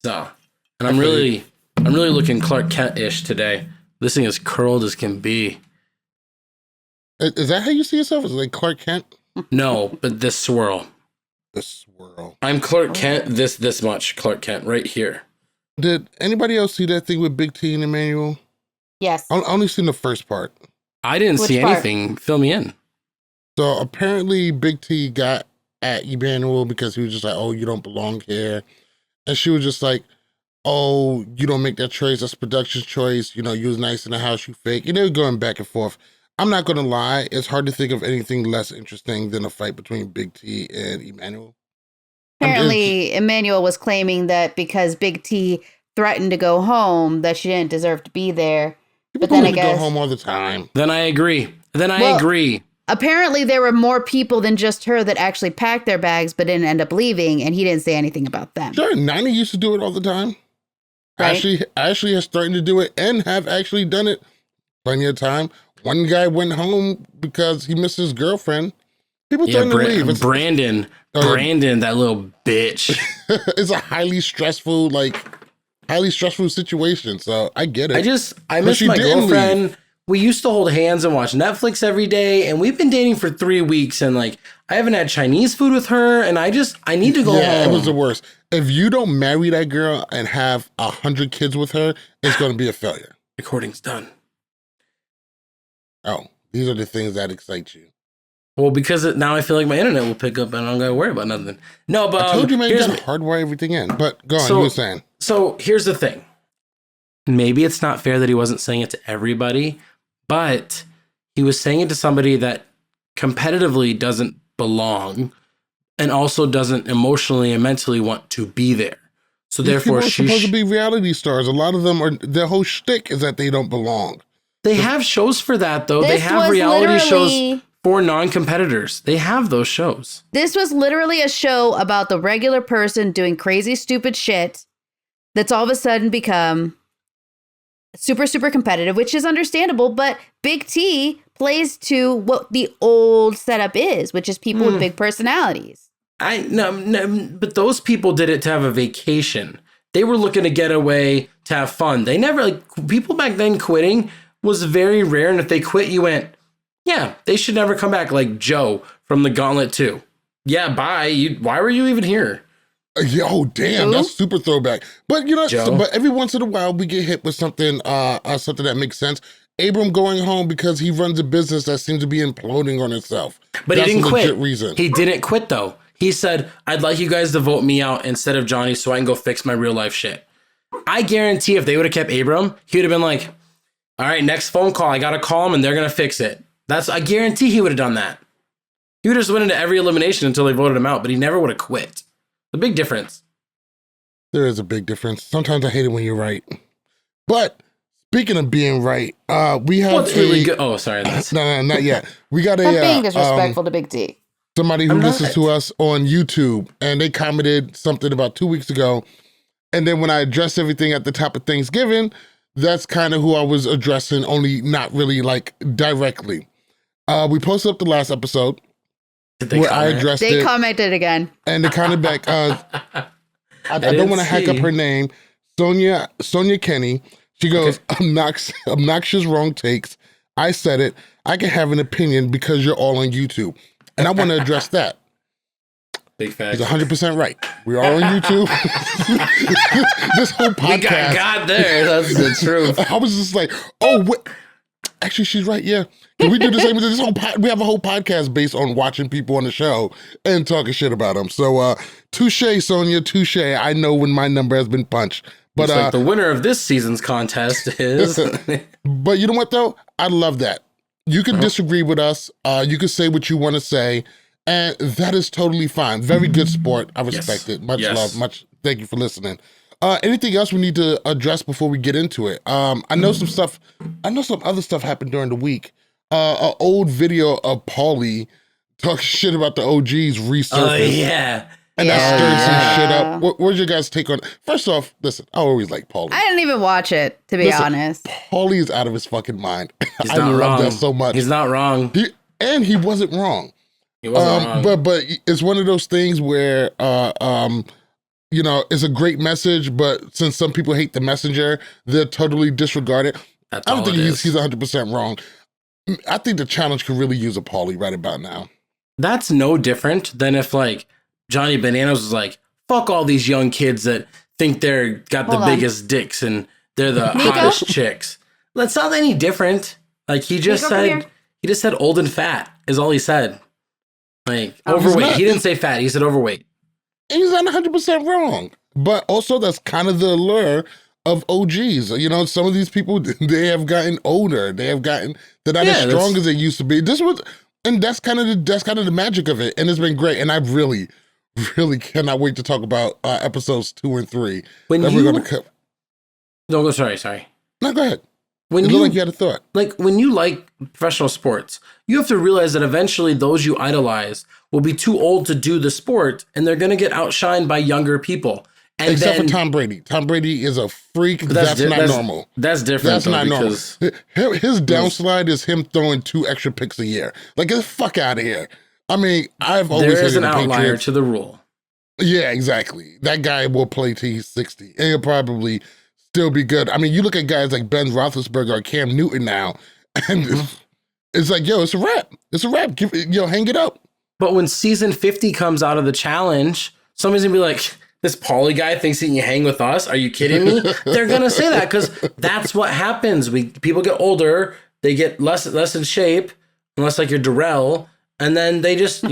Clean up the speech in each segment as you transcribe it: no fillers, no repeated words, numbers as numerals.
So, and I'm really looking Clark Kent-ish today. This thing is curled as can be. Is that how you see yourself? Is it like Clark Kent? No, but this swirl. The swirl. I'm Clark Kent. This much Clark Kent right here. Did anybody else see that thing with Big T and Emmanuel? Yes. I only seen the first part. I didn't see anything. Fill me in. So apparently Big T got at Emmanuel because he was just like, oh, you don't belong here. And she was just like, oh, you don't make that choice. That's production's choice. You know, you was nice in the house, you fake. And they were going back and forth. I'm not going to lie. It's hard to think of anything less interesting than a fight between Big T and Emmanuel. Apparently, Emmanuel was claiming that because Big T threatened to go home, that she didn't deserve to be there. People but then I go guess home all the time. Then I agree. Apparently, there were more people than just her that actually packed their bags but didn't end up leaving, and he didn't say anything about them. Sure, Nani used to do it all the time. Right? Ashley has started to do it and have actually done it plenty of time. One guy went home because he missed his girlfriend. People starting to leave. Brandon, that little bitch. It's a highly stressful situation. So I get it. I miss my girlfriend. Leave. We used to hold hands and watch Netflix every day, and we've been dating for 3 weeks, and like I haven't had Chinese food with her, and I need to go home. Yeah, it was the worst. If you don't marry that girl and have 100 kids with her, it's going to be a failure. Recording's done. Oh, these are the things that excite you. Well, because now I feel like my internet will pick up and I don't got to worry about nothing. No, but I told you, man, you got to hardwire everything in. But go on, you were saying. So here's the thing. Maybe it's not fair that he wasn't saying it to everybody, but he was saying it to somebody that competitively doesn't belong and also doesn't emotionally and mentally want to be there. So These therefore, she's supposed to be reality stars. A lot of them are, their whole shtick is that they don't belong. They have shows for that, though. They have reality shows for non-competitors. They have those shows. This was literally a show about the regular person doing crazy, stupid shit that's all of a sudden become super, super competitive, which is understandable. But Big T plays to what the old setup is, which is people with big personalities. No, but those people did it to have a vacation. They were looking to get away, to have fun. They never, people back then quitting was very rare. And if they quit, you went, yeah, they should never come back. Like Joe from the Gauntlet 2. Yeah, bye. Why were you even here? Oh, damn. That's super throwback. But you know, but every once in a while we get hit with something that makes sense. Abram going home because he runs a business that seems to be imploding on itself. But he didn't quit. Reason. He didn't quit, though. He said, I'd like you guys to vote me out instead of Johnny so I can go fix my real life shit. I guarantee if they would have kept Abram, he would have been like, all right, next phone call, I got to call him and they're going to fix it. I guarantee he would have done that. He would have just went into every elimination until they voted him out, but he never would have quit. The big difference. There is a big difference. Sometimes I hate it when you're right. But speaking of being right, we have really good. Oh, sorry. No, not yet. We got I'm being disrespectful to Big T. Somebody who listens to us on YouTube, and they commented something about 2 weeks ago. And then when I addressed everything at the top of Thanksgiving, that's kind of who I was addressing, only not really directly. We posted up the last episode where I addressed it. They commented again. And they commented back. I don't want to hack up her name. Sonia Kenny. She goes, obnoxious wrong takes. I said it. I can have an opinion because you're all on YouTube. And I want to address that. Big facts. He's 100% right. We're all on YouTube. This whole podcast. We got God there. That's the truth. I was just like, oh, what? Actually, she's right. Yeah. Can we do the same with this whole we have a whole podcast based on watching people on the show and talking shit about them. So, touche, Sonia, touche. I know when my number has been punched. But like the winner of this season's contest is. But you know what, though? I love that. You can disagree with us. You can say what you want to say. And that is totally fine. Very good sport. I respect it. Much love. Thank you for listening. Anything else we need to address before we get into it? I know some other stuff happened during the week. An old video of Paulie talking shit about the OGs resurfaced. Oh, yeah. And that stirred some shit up. What's your guys' take on it? First off, listen, I always like Paulie. I didn't even watch it, to be honest. Paulie is out of his fucking mind. He's not wrong. Love that so much. He's not wrong. He wasn't wrong. He wasn't wrong. But it's one of those things where you know, is a great message, but since some people hate the messenger, they'll totally disregard it. I don't think he's 100% wrong. I think the challenge could really use a Paulie right about now. That's no different than if like Johnny Bananas was like, fuck all these young kids that think they're got the biggest dicks and they're the hottest chicks. That's not any different. Like he just said old and fat is all he said. Like overweight. He didn't say fat. He said overweight. And he's not 100% wrong. But also that's kind of the allure of OGs. You know, some of these people, they have gotten older. They're not as strong as they used to be. And that's kind of the magic of it. And it's been great. And I really cannot wait to talk about episodes 2 and 3. Sorry. No, go ahead. It looked like you had a thought. Like when you like professional sports, you have to realize that eventually those you idolize will be too old to do the sport and they're going to get outshined by younger people. And except for Tom Brady. Tom Brady is a freak. That's not normal. That's different. That's not normal. His downslide is him throwing 2 extra picks a year. Like, get the fuck out of here. I mean, I've always there is an outlier to the rule. Yeah, exactly. That guy will play till he's 60, and he'll probably still be good. I mean, you look at guys like Ben Roethlisberger or Cam Newton now, and it's like, yo, it's a wrap. It's a wrap. Hang it up. But when season 50 comes out of the challenge, somebody's gonna be like, this Paulie guy thinks that you hang with us. Are you kidding me? They're gonna say that because that's what happens. People get older, they get less in shape, unless like you're Darrell, and then they just,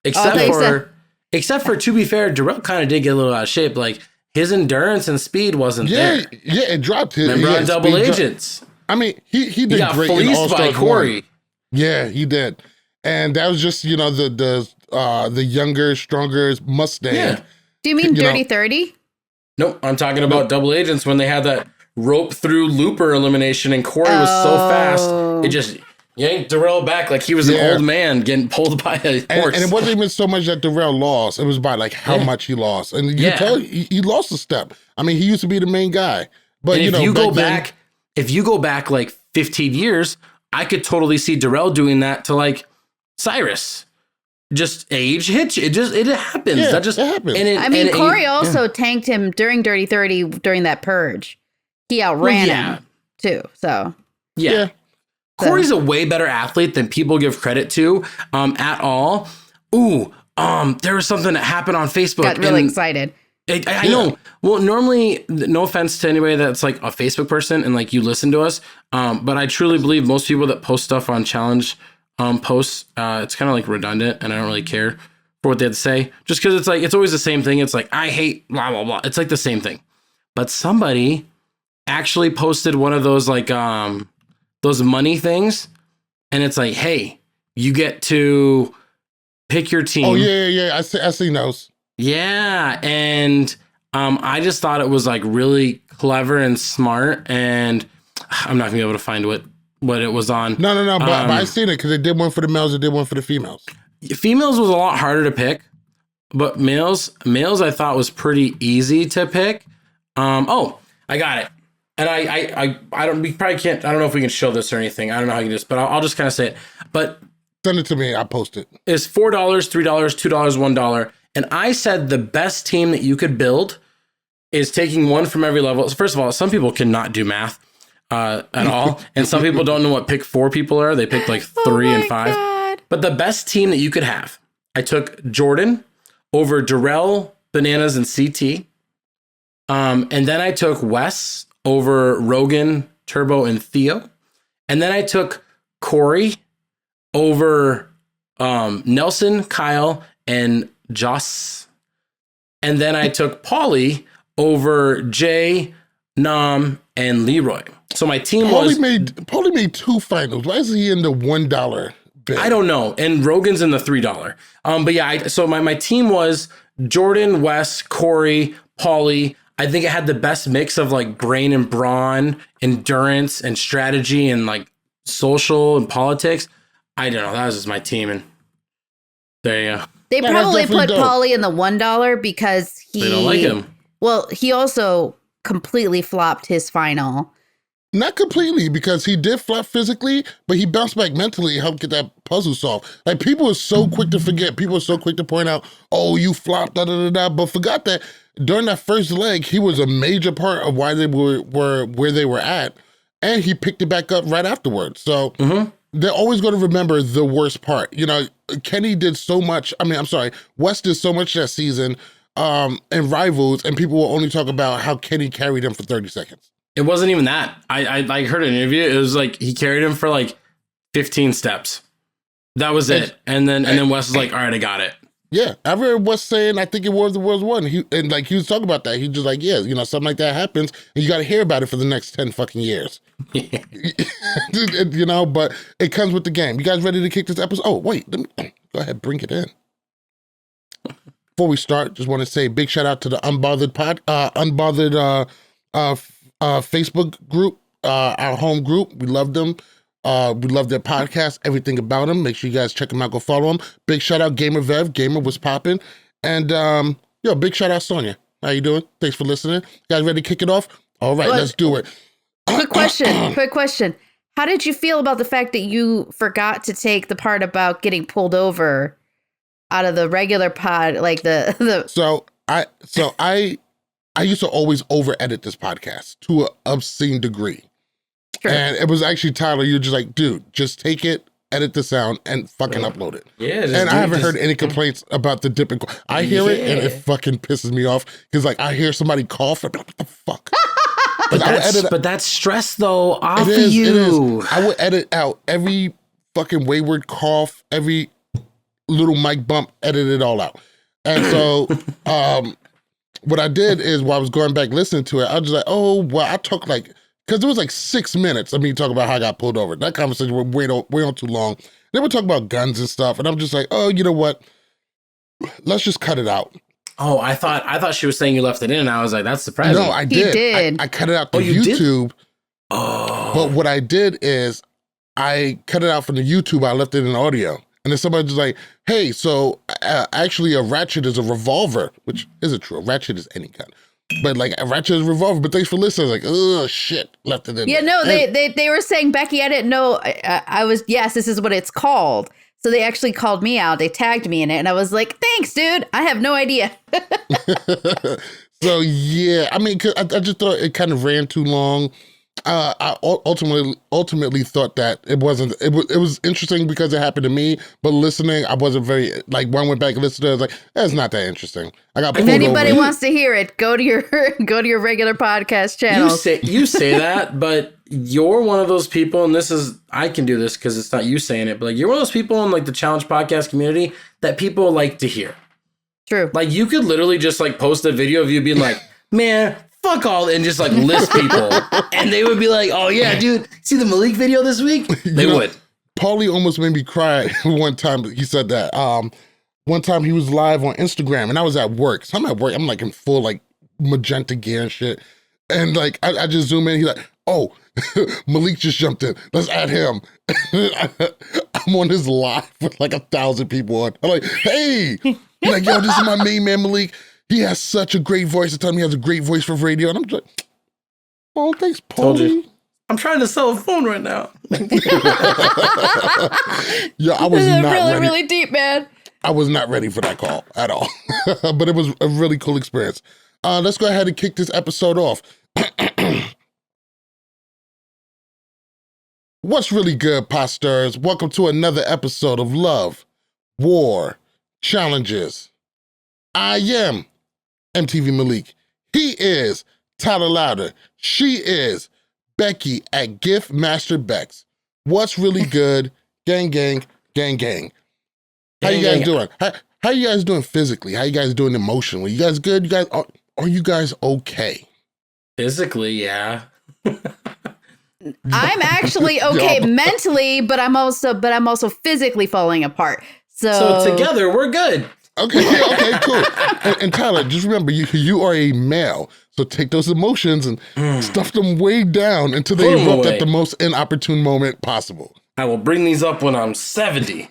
except for to be fair, Darrell kind of did get a little out of shape. Like his endurance and speed wasn't there. Yeah, it dropped. Remember on Double Agents? I mean, he did great in All-Star by Corey. Yeah, he did, and that was just the younger, stronger Mustang. Yeah. Do you mean Dirty 30? Nope, I'm talking about Double Agents when they had that rope through looper elimination and Corey was so fast, it just yanked Darrell back like he was an old man getting pulled by a horse. And it wasn't even so much that Darrell lost. It was by like how much he lost. And you tell he lost a step. I mean, he used to be the main guy. But if you go back like 15 years, I could totally see Darrell doing that to like Cyrus. Just age hits you. It happens. Yeah, that just it happens. Corey also tanked him during Dirty 30 during that purge. He outran him too. So yeah. Corey's a way better athlete than people give credit to at all. Ooh, there was something that happened on Facebook. Got really excited. I know. Well, normally, no offense to anybody that's like a Facebook person and like you listen to us, but I truly believe most people that post stuff on challenge posts, it's kind of like redundant and I don't really care for what they have to say just because it's like, it's always the same thing. It's like, I hate blah, blah, blah. It's like the same thing. But somebody actually posted one of those like, those money things. And it's like, hey, you get to pick your team. Oh yeah. I seen those. Yeah. And I just thought it was like really clever and smart. And I'm not gonna be able to find what it was on. No. But I seen it because they did one for the males, they did one for the females. Females was a lot harder to pick, but males I thought was pretty easy to pick. I got it. And I don't know if we can show this or anything. I don't know how you can just, but I'll just kind of say it. But send it to me. I'll post it. It's $4, $3, $2, $1. And I said the best team that you could build is taking one from every level. First of all, some people cannot do math at all. And some people don't know what pick 4 people are. They picked like 3 and 5. God. But the best team that you could have, I took Jordan over Darrell, Bananas, and CT. And then I took Wes over Rogan, Turbo, and Theo. And then I took Corey over Nelson, Kyle, and Joss. And then I took Paulie over Jay, Nam, and Leroy. So my team Paulie made 2 finals. Why is he in the $1 bid? I don't know. And Rogan's in the $3. But yeah, so my team was Jordan, Wes, Corey, Paulie. I think it had the best mix of like brain and brawn, endurance and strategy and like social and politics. I don't know. That was just my team. And there you go. They probably put Paulie in the $1 because they don't like him. Well, he also completely flopped his final. Not completely, because he did flop physically, but he bounced back mentally and helped get that puzzle solved. Like, people are so quick to forget. People are so quick to point out, oh, you flopped, but forgot that during that first leg, he was a major part of why they were where they were at, and he picked it back up right afterwards. So they're always going to remember the worst part. You know, Kenny did so much. I mean, I'm sorry, West did so much that season in Rivals, and people will only talk about how Kenny carried him for 30 seconds. It wasn't even that. I heard an interview. It was like he carried him for like 15 steps. That was it. And then Wes was like, all right, I got it. Yeah. I heard Wes saying, I think it was the world's one. He was talking about that. He just like, yeah, you know, something like that happens and you got to hear about it for the next 10 fucking years. You know, but it comes with the game. You guys ready to kick this episode? Oh, wait, let me go ahead, bring it in. Before we start, just want to say big shout out to the Unbothered Facebook group, our home group. We love them. We love their podcast, everything about them. Make sure you guys check them out, go follow them. Big shout out Gamer Vev. Gamer was popping. And big shout out Sonia. How you doing? Thanks for listening. You guys ready to kick it off? All right, let's do it. Quick question. How did you feel about the fact that you forgot to take the part about getting pulled over out of the regular pod, like the So I used to always over edit this podcast to an obscene degree. Sure. And it was actually Tyler, you're just like, dude, just take it, edit the sound, and fucking upload it. Yeah. And I haven't heard any complaints about the dip and I hear it and it fucking pisses me off because like I hear somebody cough and what the fuck? But that's stress though off of you. It is. I would edit out every fucking wayward cough, every little mic bump, edit it all out. And so what I did is while I was going back listening to it, I was just like, oh, well, I took like, because it was like 6 minutes of me talking about how I got pulled over. That conversation went way on too long. They were talking about guns and stuff, and I'm just like, oh, you know what? Let's just cut it out. Oh, I thought she was saying you left it in, and I was like, that's surprising. No, I did. He did. I cut it out to YouTube. Did? Oh. But what I did is I cut it out from the YouTube. I left it in audio. And then somebody's like, hey, so actually a ratchet is a revolver, which isn't true. A ratchet is any gun. But like a ratchet is a revolver. But thanks for listening. Like, oh, shit, left it in Yeah, there. no, they were saying, Becky, I didn't know. I was, yes, this is what it's called. So they actually called me out. They tagged me in it. And I was like, thanks, dude. I have no idea. So, yeah, I mean, I just thought it kind of ran too long. I ultimately thought that it was interesting because it happened to me, but listening, I wasn't very, like, when I went back and listened to it, I was like, that's not that interesting. I got pulled If anybody over. wants to hear it, go to your regular podcast channel. You say that, but you're one of those people, and I can do this because it's not you saying it, but like you're one of those people in like the challenge podcast community that people like to hear. True. Like you could literally just like post a video of you being like, man, fuck all, and just like list people. And they would be like, oh yeah, dude, see the Malik video this week? They would. Paulie almost made me cry one time. He said that. One time he was live on Instagram and I was at work. So I'm at work. I'm like in full like magenta gear and shit. And like, I just zoom in. He's like, oh, Malik just jumped in. Let's add him. I'm on his live with like 1,000 people on. I'm like, hey. He's like, yo, this is my main man, Malik. He has such a great voice. They tell me he has a great voice for radio. And I'm just like, oh, thanks, Paulie. I'm trying to sell a phone right now. Yeah, I was not ready. Really deep, man. I was not ready for that call at all. But it was a really cool experience. Let's go ahead and kick this episode off. What's really good, posters? Welcome to another episode of Love, War, Challenges. I am MTV Malik. He is Tyler Louder. She is Becky at Gift Master Bex. What's really good? Gang, gang, gang, gang. How you guys doing? How you guys doing physically? How you guys doing emotionally? You guys good? You guys are you guys okay? Physically, yeah. I'm actually okay mentally, but I'm also physically falling apart. So together we're good. Okay, cool. And Tyler, just remember, you are a male, so take those emotions and stuff them way down until they erupt at the most inopportune moment possible. I will bring these up when I'm 70.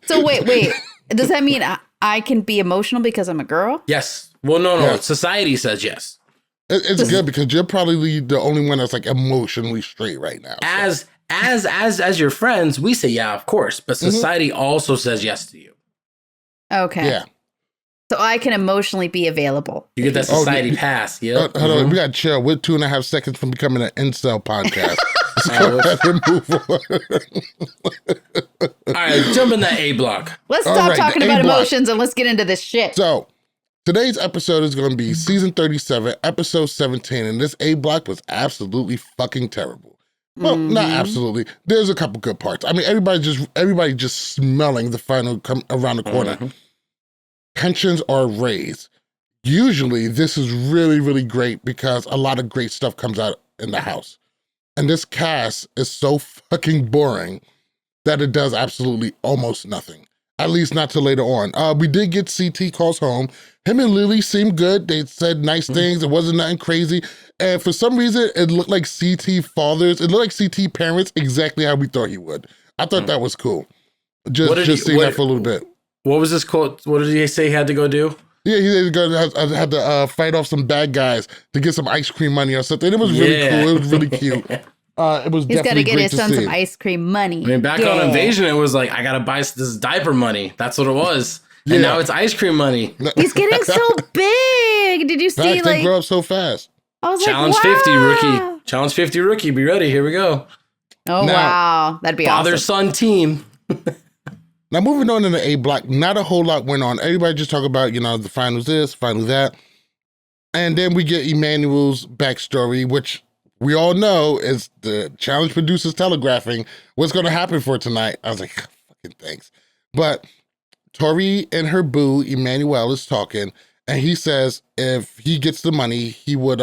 So wait. Does that mean I can be emotional because I'm a girl? Yes. Well, no. Yeah. Society says yes. It's good because you're probably the only one that's like emotionally straight right now. So. As your friends, we say yeah, of course, but society also says yes to you. Okay. Yeah. So I can emotionally be available. You get that society pass. Yeah. Hold on, we got to chill. We're 2.5 seconds from becoming an incel podcast. Let's go ahead and move on. All right, jump in that A block. Let's stop talking about emotions and let's get into this shit. So today's episode is going to be season 37, episode 17, and this A block was absolutely fucking terrible. Well, not absolutely. There's a couple good parts. I mean, everybody just smelling the final come around the corner. Tensions are raised. Usually, this is really, really great because a lot of great stuff comes out in the house. And this cast is so fucking boring that it does absolutely almost nothing. At least not till later on. We did get CT calls home. Him and Lily seemed good. They said nice things. It wasn't nothing crazy. And for some reason, it looked like CT fathers. It looked like CT parents exactly how we thought he would. I thought that was cool. Just seeing that for a little bit. What was this quote? What did he say he had to go do? Yeah, he had to fight off some bad guys to get some ice cream money or something. It was really cool. It was really cute. It was He's got to get his son see. some ice cream money. I mean, back on Invasion, it was like, I got to buy this diaper money. That's what it was. And now it's ice cream money. He's getting so big. Did you see? They grow up so fast. I was Challenge like, 50 rookie. Challenge 50 rookie. Be ready. Here we go. Oh, wow. That'd be awesome. Father-son team. Now, moving on in the A block, not a whole lot went on. Everybody just talk about, the finals this, finals that. And then we get Emmanuel's backstory, which we all know is the challenge producers telegraphing what's going to happen for tonight. I was like, fucking thanks. But Tori and her boo, Emmanuel, is talking, and he says if he gets the money, he would,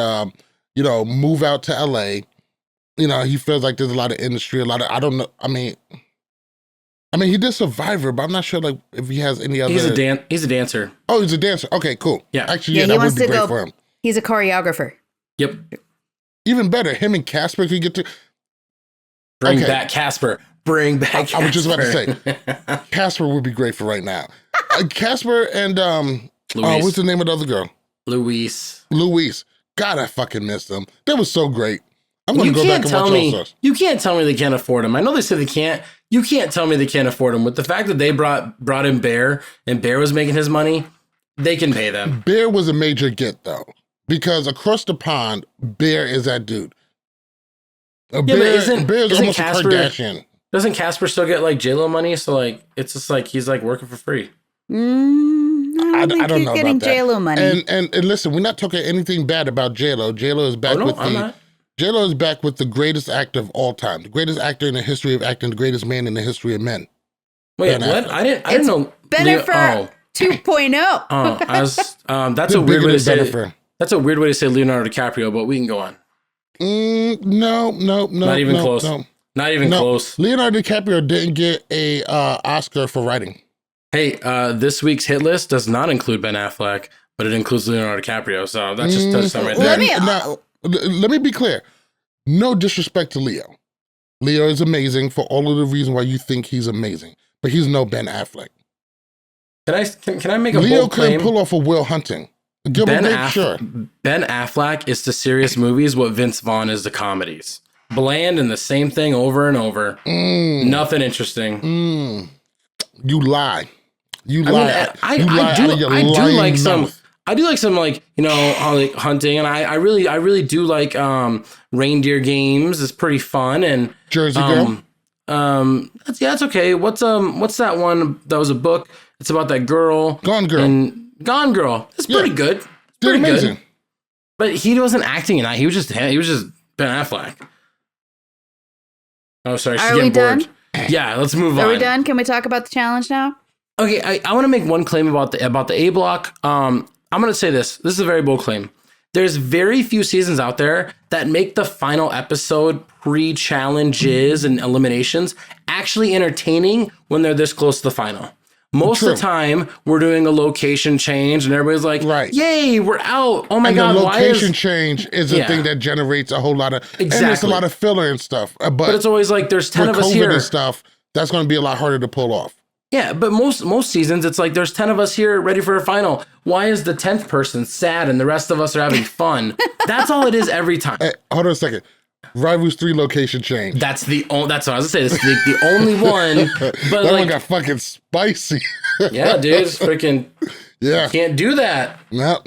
move out to LA. He feels like there's a lot of industry, I don't know. I mean, he did Survivor, but I'm not sure if he has any other. He's a dancer. Oh, he's a dancer. Okay, cool. Yeah. Actually, that would be great for him. He's a choreographer. Yep. Even better, him and Casper could get to bring back Casper. Bring back Casper. I was just about to say, Casper would be great for right now. Casper and what's the name of the other girl? Louise. God, I fucking miss them. They were so great. I'm going to go back and watch All Stars. You can't tell me they can't afford them. I know they said they can't. You can't tell me they can't afford them. With the fact that they brought in Bear and Bear was making his money, they can pay them. Bear was a major get though, because across the pond, Bear is that dude. Bear's almost Casper, a Kardashian. Doesn't Casper still get like J-Lo money? So it's just like he's like working for free. I don't know getting about that. J-Lo money. And listen, we're not talking anything bad about J-Lo. J-Lo is back J-Lo is back with the greatest actor of all time, the greatest actor in the history of acting, the greatest man in the history of men. Wait, what? I didn't know. Bennifer 2.0. Oh, that's a weird way to say. That's a weird way to say Leonardo DiCaprio, but we can go on. No. Not even close. No. Not even close. Leonardo DiCaprio didn't get a Oscar for writing. Hey, this week's hit list does not include Ben Affleck, but it includes Leonardo DiCaprio. So that's just something right there. Let me be clear. No disrespect to Leo. Leo is amazing for all of the reasons why you think he's amazing, but he's no Ben Affleck. Can I make a Leo bold claim? couldn't pull off a Will Hunting. Ben Affleck is to serious movies what Vince Vaughn is to comedies. Bland and the same thing over and over. Nothing interesting. You lie. I do like some hunting, and I really do like reindeer games. It's pretty fun, and Jersey Girl. That's okay. What's that one that was a book? It's about that girl. Gone Gone Girl. It's pretty good. It's pretty amazing. Good. But he wasn't acting in that. He was just Ben Affleck. Oh, sorry. She's getting bored. Yeah, let's move on. Are we done? Can we talk about the challenge now? Okay, I want to make one claim about the A block. I'm going to say this. This is a very bold claim. There's very few seasons out there that make the final episode pre-challenges and eliminations actually entertaining when they're this close to the final. Most of the time, we're doing a location change, and everybody's like, yay, we're out. Oh, my God, the location change is the thing that generates a whole lot of... Exactly. And there's a lot of filler and stuff. But it's always like, there's 10 of us here. And stuff, that's going to be a lot harder to pull off. Yeah, but most seasons, it's like, there's 10 of us here ready for a final. Why is the 10th person sad and the rest of us are having fun? That's all it is every time. Hey, hold on a second. Rivals 3 location change. That's what I was gonna say. This is the only one. But that one got fucking spicy. Yeah, dude, it's freaking. Yeah. Can't do that. No,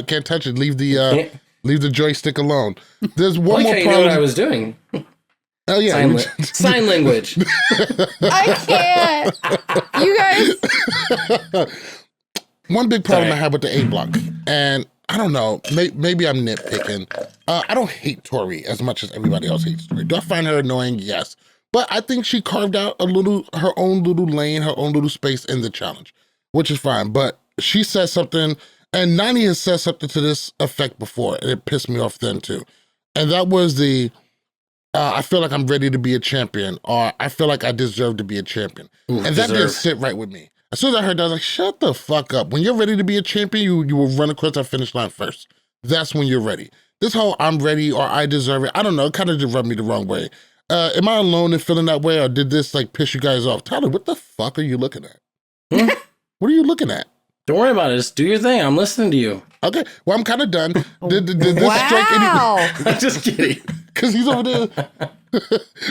can't touch it. Leave the joystick alone. There's one more problem. You know what I was doing. Oh yeah, sign language. I can't. You guys. One big problem I have with the A block, and I don't know, maybe I'm nitpicking. I don't hate Tori as much as everybody else hates Tori. Do I find her annoying? Yes. But I think she carved out her own little lane, her own little space in the challenge, which is fine. But she said something, and Nani has said something to this effect before, and it pissed me off then too. And that was I feel like I'm ready to be a champion, or I feel like I deserve to be a champion. And that didn't sit right with me. As soon as I heard that, I was like, shut the fuck up. When you're ready to be a champion, you will run across that finish line first. That's when you're ready. This whole I'm ready or I deserve it, I don't know, it kind of just rubbed me the wrong way. Am I alone in feeling that way, or did this like piss you guys off? Tyler, what the fuck are you looking at? What are you looking at? Don't worry about it. Just do your thing. I'm listening to you. Okay, well, I'm kind of done. Did this strike any... I'm just kidding. Because he's over there.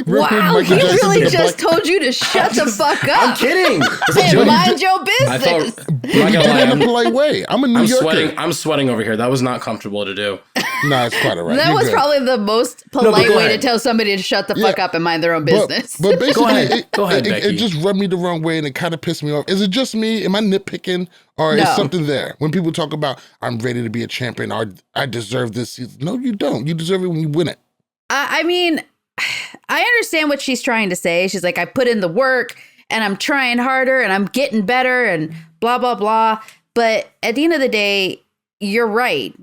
Wow, he really just told you to shut the fuck up. I'm kidding. And mind your business. In a polite way. I'm a New Yorker. I'm sweating over here. That was not comfortable to do. No, it's quite all right. That was probably the most polite way to tell somebody to shut the fuck up and mind their own business. But basically, go ahead, it just rubbed me the wrong way, and it kind of pissed me off. Is it just me? Am I nitpicking? Or is something there? When people talk about, I'm ready to be a champion, or I deserve this season. No, you don't. You deserve it when you win it. I mean, I understand what she's trying to say. She's like, I put in the work, and I'm trying harder, and I'm getting better, and blah, blah, blah. But at the end of the day, you're right.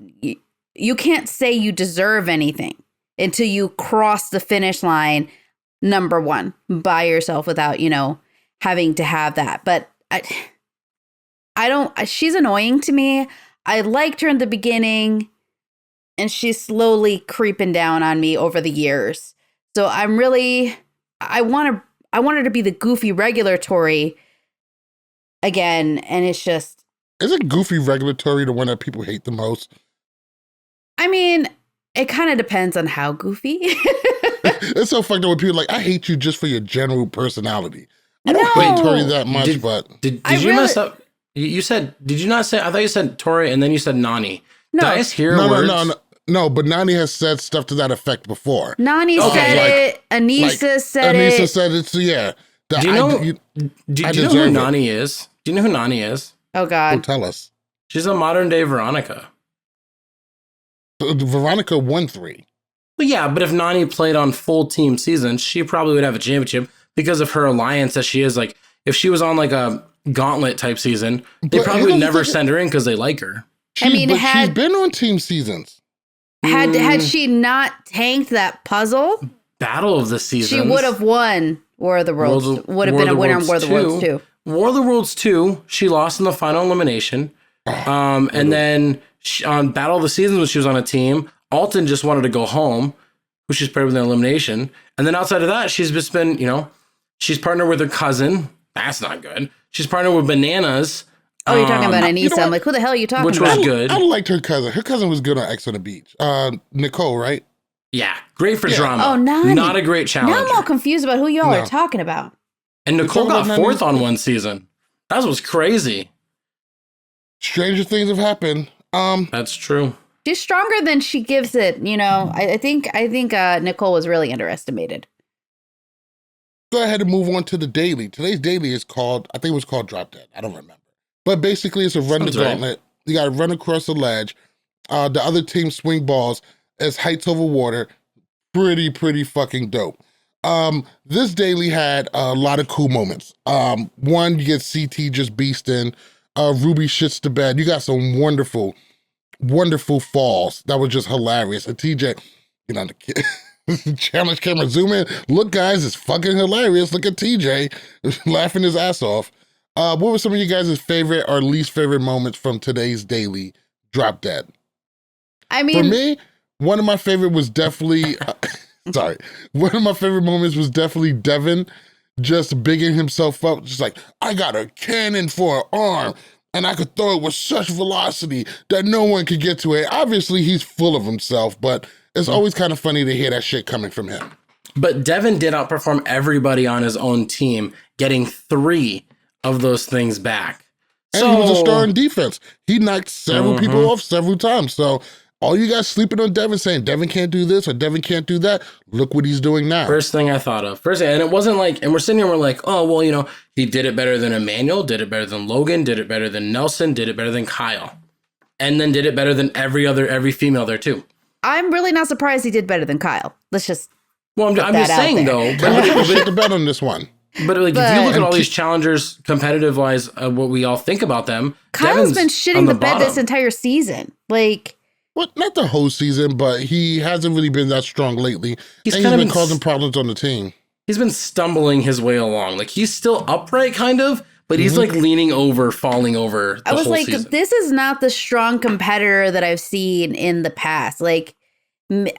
You can't say you deserve anything until you cross the finish line, number one, by yourself without, having to have that. But I don't, she's annoying to me. I liked her in the beginning, and she's slowly creeping down on me over the years. So I want her to be the goofy regular Tori again. And it's just. Isn't goofy regular Tori the one that people hate the most? I mean, it kind of depends on how goofy. It's so fucked up when people are like, I hate you just for your general personality. I don't hate Tori that much, but. Did you mess up? You said, did you not say, I thought you said Tori and then you said Nani. No. Did I just hear words? No, but Nani has said stuff to that effect before. Nani said it. Anissa said it. Anissa said it, so yeah. Do you know who Nani is? Do you know who Nani is? Oh, God. Oh, tell us. She's a modern day Veronica. Veronica won 3. Well, yeah, but if Nani played on full team seasons, she probably would have a championship because of her alliance that she is. Like, if she was on like a gauntlet type season, they probably would never send her in because they like her. She's been on team seasons. Had she not tanked that puzzle, Battle of the Seasons, she would have won War of the Worlds. Would have been a winner in War of the Worlds 2. War of the Worlds 2, she lost in the final elimination. And then on Battle of the Seasons, when she was on a team, Alton just wanted to go home, which is paired with an elimination. And then outside of that, she's just been, she's partnered with her cousin. That's not good. She's partnered with Bananas. Oh, you're talking about Anissa. I'm like, who the hell are you talking about? Which was good. I liked her cousin. Her cousin was good on X on the Beach. Nicole, right? Yeah, great for drama. Oh, not a great challenge. Now I'm all confused about who y'all are talking about. And Nicole got 4th on one season. That was crazy. Stranger things have happened. That's true. She's stronger than she gives it. I think Nicole was really underestimated. Go ahead and move on to the daily. Today's daily is called, I think it was called Drop Dead. I don't remember. But basically, it's a run the gauntlet. You got to run across the ledge. The other team swing balls as heights over water. Pretty fucking dope. This daily had a lot of cool moments. One, you get CT just beasting. Ruby shits the bed. You got some wonderful falls that were just hilarious. And TJ, the challenge camera zoom in. Look, guys, it's fucking hilarious. Look at TJ laughing his ass off. What were some of you guys' favorite or least favorite moments from today's daily Drop Dead? I mean, for me, one of my favorite was definitely, one of my favorite moments was definitely Devin just bigging himself up, just like, I got a cannon for an arm, and I could throw it with such velocity that no one could get to it. Obviously, he's full of himself, but it's always kind of funny to hear that shit coming from him. But Devin did outperform everybody on his own team, getting 3 of those things back. And he was a star in defense. He knocked several people off several times. So all you guys sleeping on Devin saying Devin can't do this or Devin can't do that, look what he's doing now. First thing I thought of. And it wasn't like, and we're sitting here and we're like, oh, well, you know, he did it better than Emmanuel, did it better than Logan, did it better than Nelson, did it better than Kyle. And then did it better than every female there too. I'm really not surprised he did better than Kyle. Let's just I'm just saying though. But shit the bet on this one. But like, if you look at all these challengers, competitive wise, what we all think about them, Kyle's been shitting the bed this entire season. Like, well, not the whole season, but he hasn't really been that strong lately. He's been causing problems on the team. He's been stumbling his way along. Like, he's still upright, kind of, but he's like leaning over, falling over. I was like, this is not the strong competitor that I've seen in the past. Like,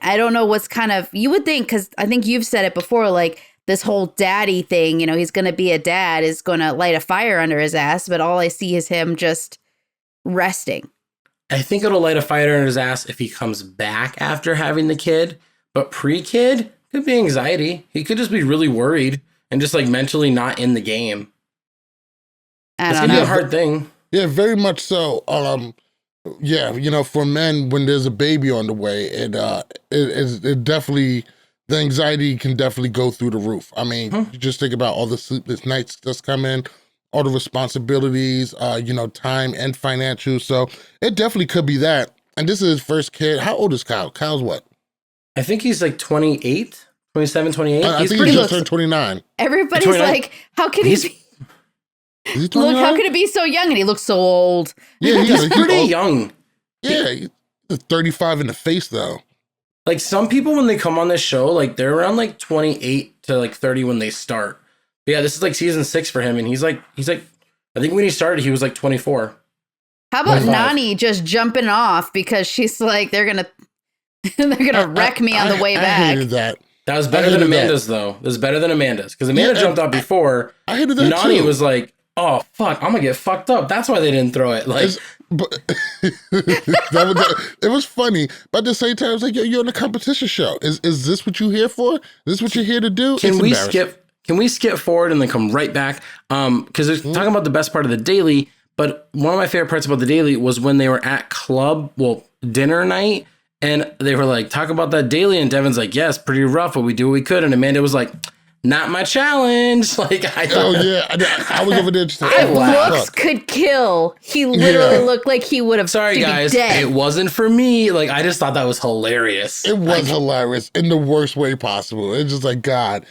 I don't know what's kind of, you would think, because I think you've said it before, like, this whole daddy thing, you know, he's going to be a dad, is going to light a fire under his ass, but all I see is him just resting. I think it'll light a fire under his ass if he comes back after having the kid, but pre-kid could be anxiety. He could just be really worried and just like mentally not in the game. It's gonna be a hard thing. Yeah, very much so. Yeah, you know, for men, when there's a baby on the way, it definitely, the anxiety can definitely go through the roof. I mean, you just think about all the sleepless nights that's come in, all the responsibilities, you know, time and financial. So it definitely could be that. And this is his first kid. How old is Kyle? Kyle's what? I think he's like 28, 27, 28. I think he just turned 29. Everybody's 29. Like, how can he be? Look, how could it be so young? And he looks so old. Yeah, he's pretty young. Yeah, he's 35 in the face, though. Like, some people, when they come on this show, like, they're around like 28 to like 30 when they start. But yeah, this is like season 6 for him. And he's like, I think when he started, he was like 24. How about Nani just jumping off because she's like, they're going to wreck me on the way back. I hated that. That was better than Amanda's, though. That was better than Amanda's. Because Amanda jumped off before. I hated that Nani was like, oh, fuck, I'm going to get fucked up. That's why they didn't throw it. Like, it was funny. But at the same time, I was like, yo, you're on a competition show. Is this what you're here for? Is this what you're here to do? Can we skip forward and then come right back? Because they're talking about the best part of the daily. But one of my favorite parts about the daily was when they were at dinner night. And they were like, talk about that daily. And Devin's like, yes, pretty rough, but we do what we could. And Amanda was like, not my challenge. Like, I was over there just like, looks could kill. He literally looked like he would have. Sorry, guys, it wasn't for me. Like, I just thought that was hilarious. It was hilarious in the worst way possible. It's just like, God,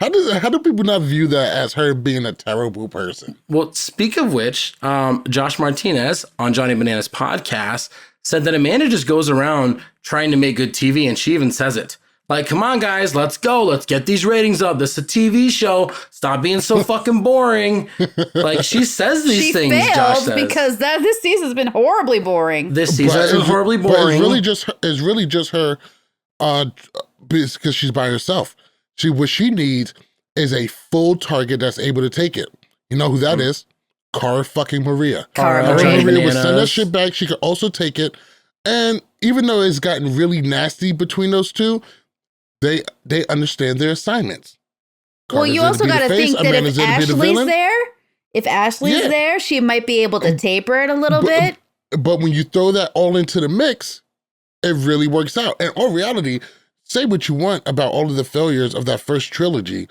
how do people not view that as her being a terrible person? Well, speak of which, Josh Martinez on Johnny Bananas podcast said that Amanda just goes around trying to make good TV, and she even says it. Like, come on, guys, let's go. Let's get these ratings up. This is a TV show. Stop being so fucking boring. Like, she says these things, Josh says. Because this season's been horribly boring. This season has been horribly boring. It's really just her because she's by herself. What she needs is a full target that's able to take it. You know who that is? Cara fucking Maria. Cara Maria would send that shit back. She could also take it. And even though it's gotten really nasty between those two, they understand their assignments. Well, you also got to think that if Ashley's there, she might be able to taper it a little bit. But when you throw that all into the mix, it really works out. And in reality, say what you want about all of the failures of that first trilogy.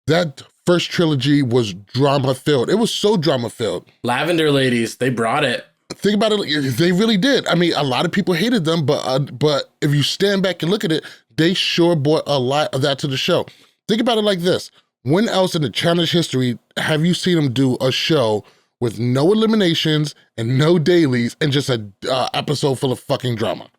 That first trilogy was drama-filled. It was so drama-filled. Lavender Ladies, they brought it. Think about it. They really did. I mean, a lot of people hated them, but if you stand back and look at it, they sure brought a lot of that to the show. Think about it like this. When else in the challenge history have you seen them do a show with no eliminations and no dailies and just an episode full of fucking drama?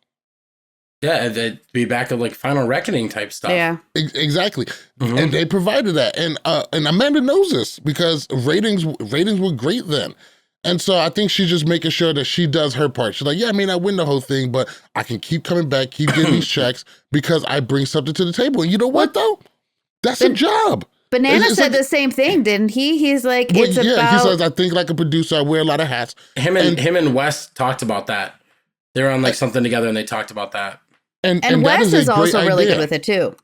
Yeah, they'd be back to like Final Reckoning type stuff. Yeah, exactly. Mm-hmm. And they provided that, and Amanda knows this because ratings were great then, and so I think she's just making sure that she does her part. She's like, yeah, I may not win the whole thing, but I can keep coming back, keep getting these checks because I bring something to the table. And you know what though? That's a job. Banana said the same thing, didn't he? He's like, he says, I think like a producer, I wear a lot of hats. Him and Wes talked about that. They were on like something together and they talked about that. And Wes is also really good with it too.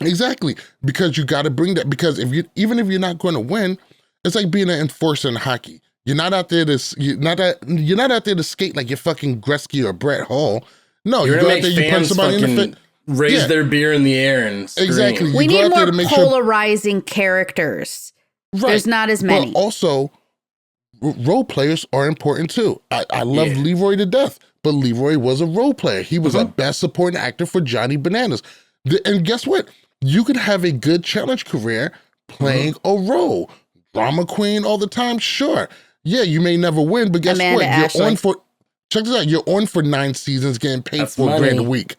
Exactly, because you got to bring that. Because even if you're not going to win, It's like being an enforcer in hockey. You're not out there to skate like you're fucking Gretzky or Brett Hall. No, you're you go out there, you punch somebody in the face. Raise their beer in the air and scream. Exactly. We need more polarizing characters. Right. There's not as many. But also, role players are important too. I love Leroy to death, but Leroy was a role player. He was a best supporting actor for Johnny Bananas. And guess what? You could have a good challenge career playing a role. Drama queen all the time, sure. Yeah, you may never win, but guess what? You're on for, check this out, you're on for 9 seasons getting paid $4,000 a week.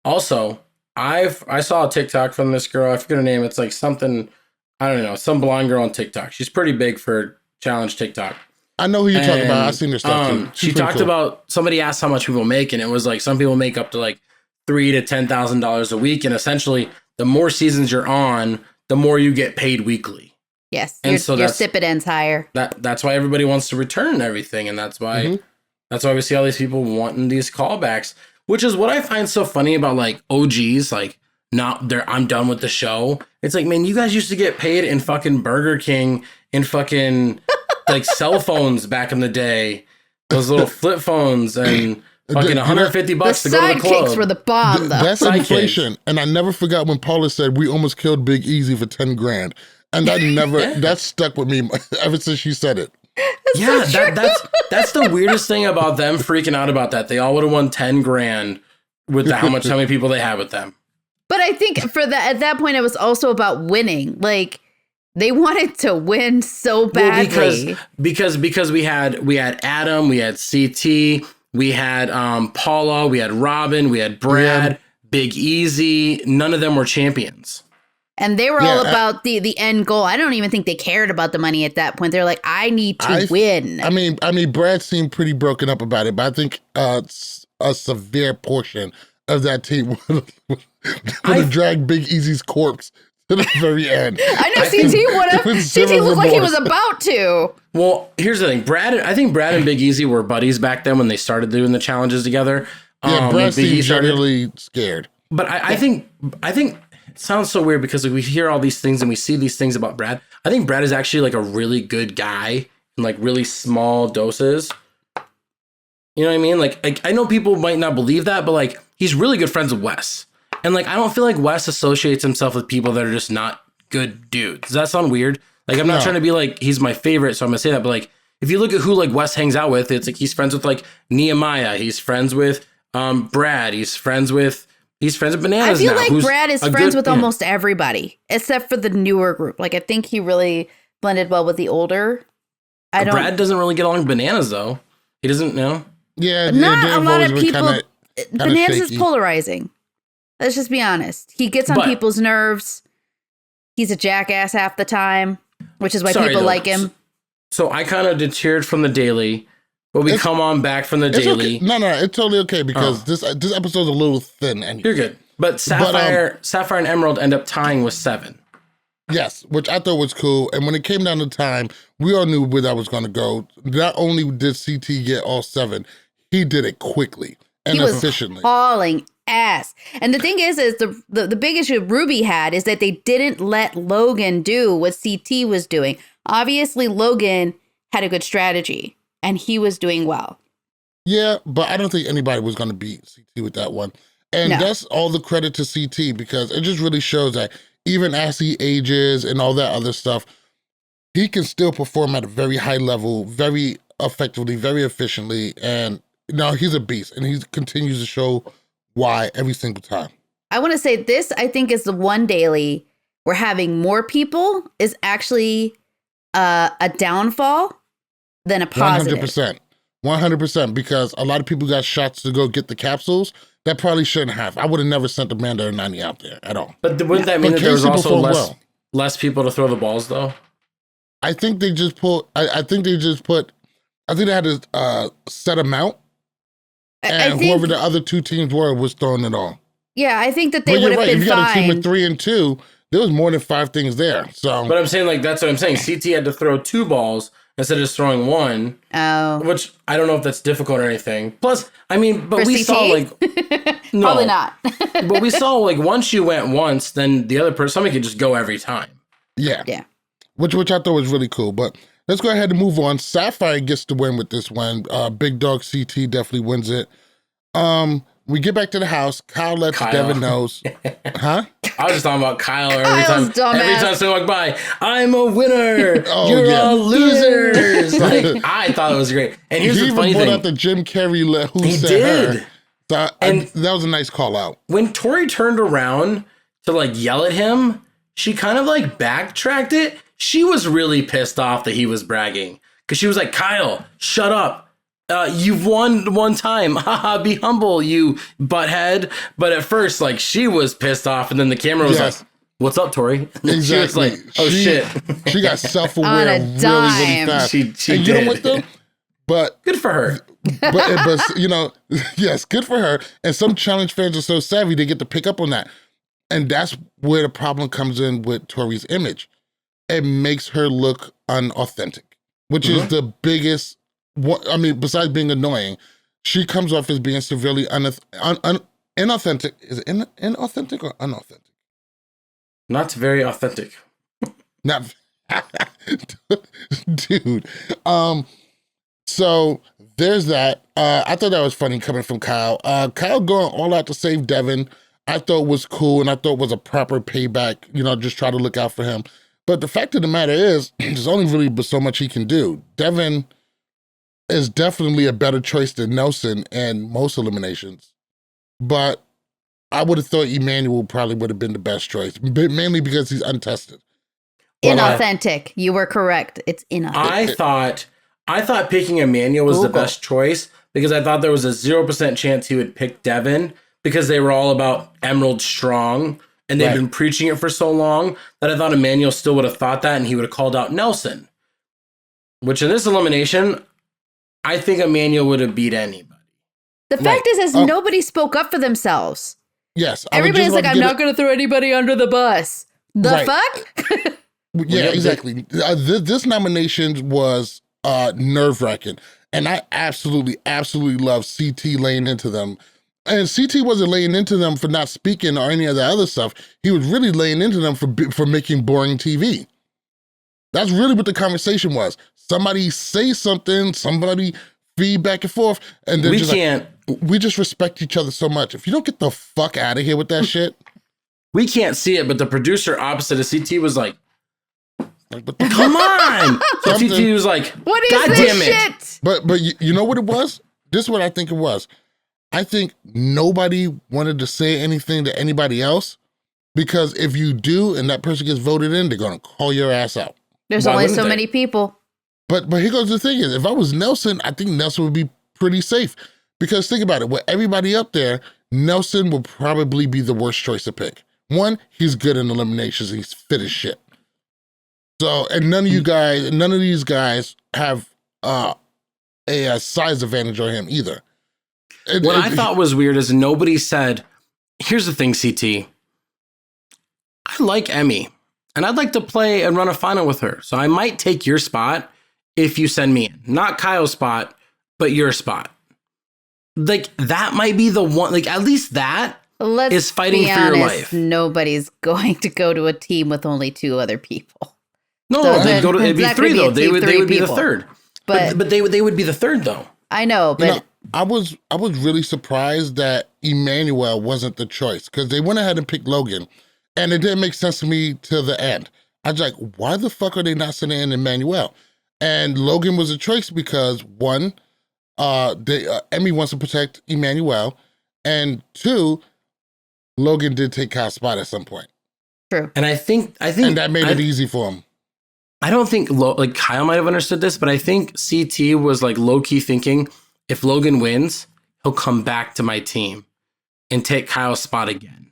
Also, I saw a TikTok from this girl. I forget her name. It's like something, I don't know, some blonde girl on TikTok. She's pretty big for challenge TikTok. I know who you're talking about. I've seen her stuff too. She talked about, somebody asked how much people make, and it was like some people make up to like $3,000 to $10,000 a week. And essentially, the more seasons you're on, the more you get paid weekly. Yes, and your SIPP ends higher. That's why everybody wants to return everything, and that's why we see all these people wanting these callbacks. Which is what I find so funny about like OGs, like I'm done with the show. It's like, man, you guys used to get paid in fucking Burger King in fucking like cell phones back in the day. Those little flip phones and fucking $150 to go to the club. The sidekicks were the bomb, though. That's inflation. And I never forgot when Paula said we almost killed Big Easy for $10,000. And that stuck with me ever since she said it. That's the weirdest thing about them freaking out about that. They all would have won $10,000 with how many people they had with them. But I think at that point, it was also about winning. Like they wanted to win so badly. Well, because we had Adam, we had CT, we had Paula, we had Robin, we had Brad, Big Easy. None of them were champions. And they were all about the end goal. I don't even think they cared about the money at that point. They're like, I need to win. I mean, Brad seemed pretty broken up about it, but I think a severe portion of that team would have dragged Big Easy's corpse to the very end. I know CT would have. CT looked like he was about to. Well, here's the thing. I think Brad and Big Easy were buddies back then when they started doing the challenges together. Yeah, Brad seemed generally scared. But I think it sounds so weird because like we hear all these things and we see these things about Brad. I think Brad is actually like a really good guy in like really small doses. You know what I mean? Like I know people might not believe that, but like he's really good friends with Wes. And like I don't feel like Wes associates himself with people that are just not good dudes. Does that sound weird? Like I'm not trying to be like he's my favorite, so I'm gonna say that. But like if you look at who like Wes hangs out with, it's like he's friends with like Nehemiah. He's friends with Brad. He's friends with Bananas. I feel like Brad is friends with almost everybody except for the newer group. Like I think he really blended well with the older. Brad doesn't really get along with Bananas though. He doesn't know. Yeah, not a lot of people. Bananas is polarizing. Let's just be honest. He gets on people's nerves. He's a jackass half the time, which is why people like him. So I kind of deterred from the daily, but we come on back from the daily. Okay. No, it's totally okay because this episode's a little thin. Anyway. You're good. But Sapphire and Emerald end up tying with 7. Yes, which I thought was cool. And when it came down to time, we all knew where that was going to go. Not only did CT get all 7, he did it quickly and efficiently. He was hauling ass. And the thing is the big issue Ruby had is that they didn't let Logan do what CT was doing. Obviously, Logan had a good strategy, and he was doing well. Yeah, but I don't think anybody was going to beat CT with that one. And that's all the credit to CT because it just really shows that even as he ages and all that other stuff, he can still perform at a very high level, very effectively, very efficiently. And now he's a beast, and he continues to show why every single time. I want to say this, I think, is the one daily where having more people is actually a downfall than a positive. 100%, because a lot of people got shots to go get the capsules that probably shouldn't have. I would have never sent Amanda or Nani out there at all. But wouldn't that mean that there was also less people to throw the balls, though? I think they just put, I think they had to set them out, and whoever the other 2 teams were was throwing it all. Yeah, I think that they would have been fine. If you got a team with 3 and 2, there was more than 5 things there. So, but I'm saying like that's what I'm saying. CT had to throw 2 balls instead of just throwing 1. Oh, which I don't know if that's difficult or anything. Plus, I mean, but we CT? saw like no, probably not. But we saw like once you went once, then the other person somebody could just go every time. Yeah. which I thought was really cool. But let's go ahead and move on. Sapphire gets the win with this one. Big Dog CT definitely wins it. We get back to the house. Kyle lets Devin knows. Huh? I was just talking about Kyle every time someone walked by. I'm a winner. You're all losers. Like, I thought it was great. And here's the funny thing. He brought out the Jim Carrey who he said did. Her. So that was a nice call out. When Tori turned around to like yell at him, she kind of like backtracked it. She was really pissed off that he was bragging because she was like, Kyle, shut up. You've won one time. Haha, be humble, you butthead. But at first, like, she was pissed off, and then the camera was like, what's up, Tori? Exactly. She was like, oh, shit. She got self-aware really fast. She and you know what, though? But good for her. But you know, yes, good for her. And some challenge fans are so savvy, they get to pick up on that. And that's where the problem comes in with Tori's image. It makes her look unauthentic, which is the biggest... I mean, besides being annoying, she comes off as being severely inauthentic. Is it inauthentic or unauthentic? Not very authentic. Not, dude. So there's that. I thought that was funny coming from Kyle. Kyle going all out to save Devin, I thought was cool, and I thought was a proper payback. You know, just try to look out for him. But the fact of the matter is, there's only really so much he can do. Devin is definitely a better choice than Nelson in most eliminations. But I would have thought Emmanuel probably would have been the best choice, mainly because he's untested. Inauthentic. You were correct. It's inauthentic. I thought picking Emmanuel was the best choice because I thought there was a 0% chance he would pick Devin because they were all about Emerald Strong and they've been preaching it for so long that I thought Emmanuel still would have thought that and he would have called out Nelson. Which in this elimination, I think Emmanuel would have beat anybody. The fact is nobody spoke up for themselves. Yes. Everybody's like, I'm not going to throw anybody under the bus. The fuck? Yeah, exactly. This nomination was nerve-wracking. And I absolutely love CT laying into them. And CT wasn't laying into them for not speaking or any of the other stuff. He was really laying into them for making boring TV. That's really what the conversation was. Somebody say something, somebody feed back and forth, and then we just respect each other so much. If you don't get the fuck out of here with that shit. We can't see it, but the producer opposite of CT was like come on! So CT was like, what is God this damn it. Shit? But you know what it was? This is what I think it was. I think nobody wanted to say anything to anybody else because if you do and that person gets voted in, they're going to call your ass out. There's only so many people. But here goes the thing is, if I was Nelson, I think Nelson would be pretty safe. Because think about it, with everybody up there, Nelson would probably be the worst choice to pick. One, he's good in eliminations and he's fit as shit. So, and none of these guys have a size advantage on him either. What I thought was weird is nobody said, here's the thing, CT. I like Emmy. And I'd like to play and run a final with her. So I might take your spot if you send me in. Not Kyle's spot, but your spot. Like, that might be the one, like, at least that is fighting for your life. Nobody's going to go to a team with only 2 other people. No, so it'd be 3, though. They would be the third. But they would be the third, though. I know, but... You know, I was really surprised that Emmanuel wasn't the choice, because they went ahead and picked Logan. And it didn't make sense to me till the end. I was like, why the fuck are they not sending in Emmanuel? And Logan was a choice because 1, Emmy wants to protect Emmanuel, and 2, Logan did take Kyle's spot at some point. True. And I think and that made it easy for him. I don't think like Kyle might have understood this, but I think CT was like low key thinking if Logan wins, he'll come back to my team and take Kyle's spot again.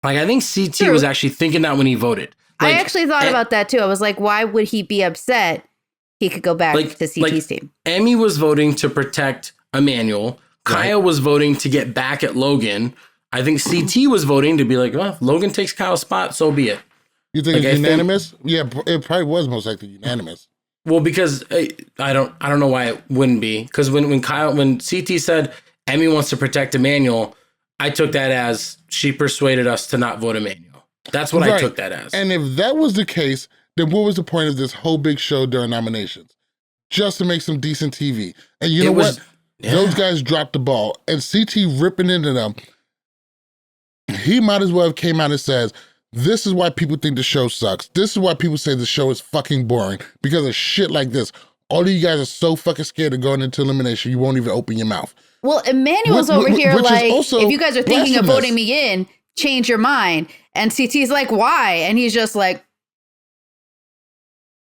Like, I think CT was actually thinking that when he voted. Like, I actually thought about that, too. I was like, why would he be upset? He could go back to CT's team. Emmy was voting to protect Emmanuel. Kyle was voting to get back at Logan. I think CT was voting to be like, well, if Logan takes Kyle's spot, so be it. You think it's unanimous? Yeah, it probably was most likely unanimous. Well, because I don't know why it wouldn't be. Because when CT said Emmy wants to protect Emmanuel, I took that as she persuaded us to not vote Emmanuel. That's what I took that as. And if that was the case, then what was the point of this whole big show during nominations? Just to make some decent TV. And you know what? Yeah. Those guys dropped the ball. And CT ripping into them. He might as well have came out and says, this is why people think the show sucks. This is why people say the show is fucking boring. Because of shit like this. All of you guys are so fucking scared of going into elimination, you won't even open your mouth. Well, Emmanuel's over here like, if you guys are thinking of voting me in, change your mind. And CT's like, why? And he's just like...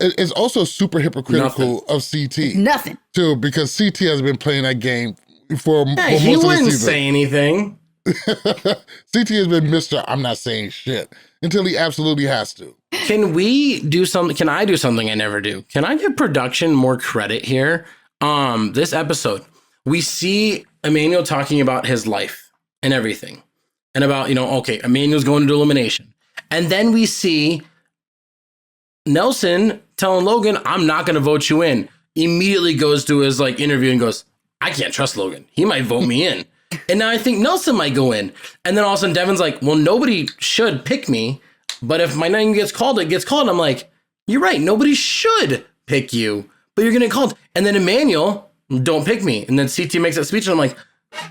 It's also super hypocritical of CT. Nothing. Too, because CT has been playing that game for most of the season. He wouldn't say anything. CT has been Mr. I'm not saying shit until he absolutely has to. Can we do something? Can I do something I never do? Can I give production more credit here? This episode, we see Emmanuel talking about his life and everything. And about, okay, Emmanuel's going into elimination. And then we see Nelson telling Logan, I'm not going to vote you in. Immediately goes to his interview and goes, I can't trust Logan. He might vote me in. And now I think Nelson might go in. And then all of a sudden Devin's like, well, nobody should pick me. But if my name gets called, it gets called. I'm like, you're right. Nobody should pick you, but you're going to get called. And then Emmanuel, don't pick me. And then CT makes that speech. And I'm like,